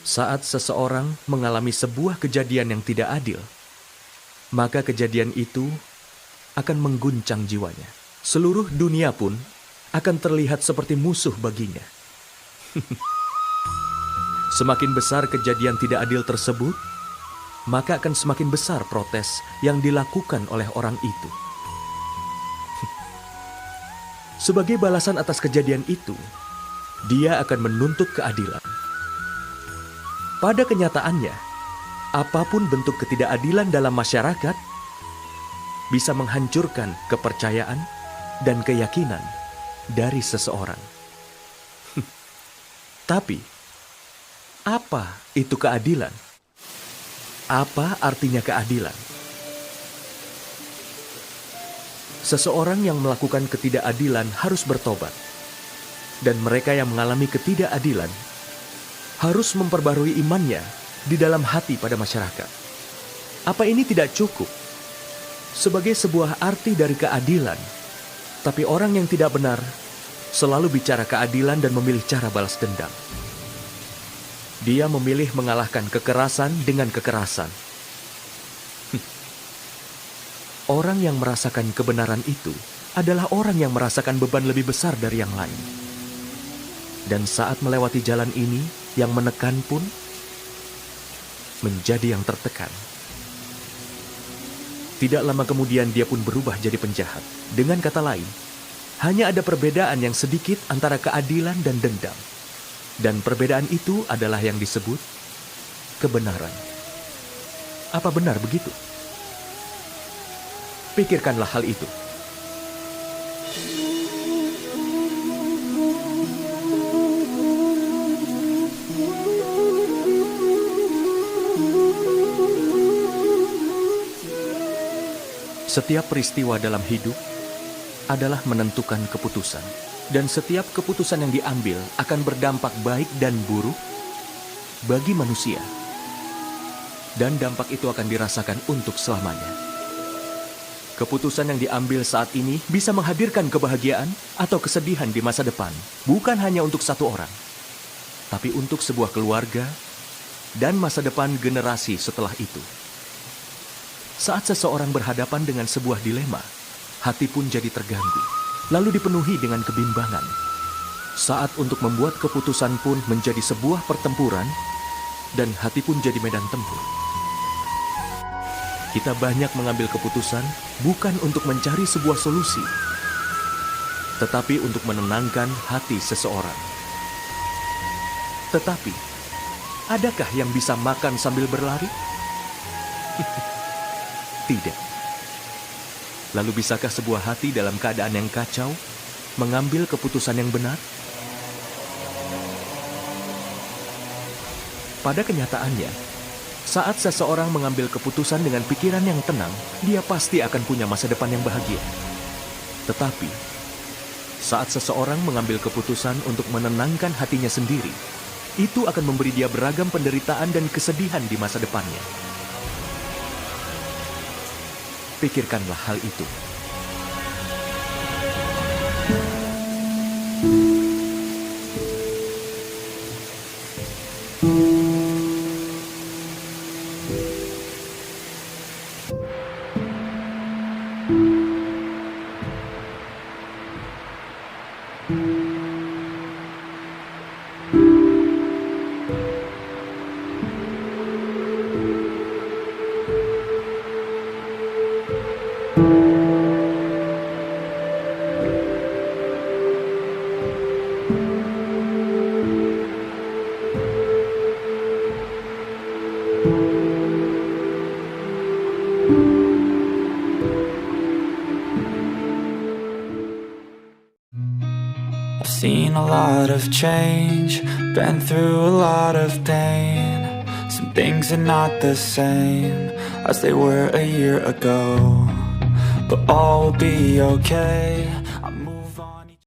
Saat seseorang mengalami sebuah kejadian yang tidak adil, maka kejadian itu akan mengguncang jiwanya. Seluruh dunia pun akan terlihat seperti musuh baginya. Semakin besar kejadian tidak adil tersebut, maka akan semakin besar protes yang dilakukan oleh orang itu. Sebagai balasan atas kejadian itu, dia akan menuntut keadilan. Pada kenyataannya, apapun bentuk ketidakadilan dalam masyarakat bisa menghancurkan kepercayaan dan keyakinan dari seseorang. Tapi, apa itu keadilan? Apa artinya keadilan? Seseorang yang melakukan ketidakadilan harus bertobat, dan mereka yang mengalami ketidakadilan harus memperbarui imannya di dalam hati pada masyarakat. Apa ini tidak cukup sebagai sebuah arti dari keadilan? Tapi orang yang tidak benar selalu bicara keadilan dan memilih cara balas dendam. Dia memilih mengalahkan kekerasan dengan kekerasan. Orang yang merasakan kebenaran itu adalah orang yang merasakan beban lebih besar dari yang lain. Dan saat melewati jalan ini, yang menekan pun menjadi yang tertekan. Tidak lama kemudian dia pun berubah jadi penjahat. Dengan kata lain, hanya ada perbedaan yang sedikit antara keadilan dan dendam. Dan perbedaan itu adalah yang disebut kebenaran. Apa benar begitu? Pikirkanlah hal itu. Setiap peristiwa dalam hidup adalah menentukan keputusan. Dan setiap keputusan yang diambil akan berdampak baik dan buruk bagi manusia. Dan dampak itu akan dirasakan untuk selamanya. Keputusan yang diambil saat ini bisa menghadirkan kebahagiaan atau kesedihan di masa depan. Bukan hanya untuk satu orang, tapi untuk sebuah keluarga dan masa depan generasi setelah itu. Saat seseorang berhadapan dengan sebuah dilema, hati pun jadi terganggu, lalu dipenuhi dengan kebimbangan. Saat untuk membuat keputusan pun menjadi sebuah pertempuran, dan hati pun jadi medan tempur. Kita banyak mengambil keputusan bukan untuk mencari sebuah solusi, tetapi untuk menenangkan hati seseorang. Tetapi, adakah yang bisa makan sambil berlari? Tidak. Lalu bisakah sebuah hati dalam keadaan yang kacau mengambil keputusan yang benar? Pada kenyataannya, saat seseorang mengambil keputusan dengan pikiran yang tenang, dia pasti akan punya masa depan yang bahagia. Tetapi, saat seseorang mengambil keputusan untuk menenangkan hatinya sendiri, itu akan memberi dia beragam penderitaan dan kesedihan di masa depannya. Pikirkanlah hal itu. I've seen a lot of change, been through a lot of pain. Some things are not the same as they were a year ago, but all will be okay.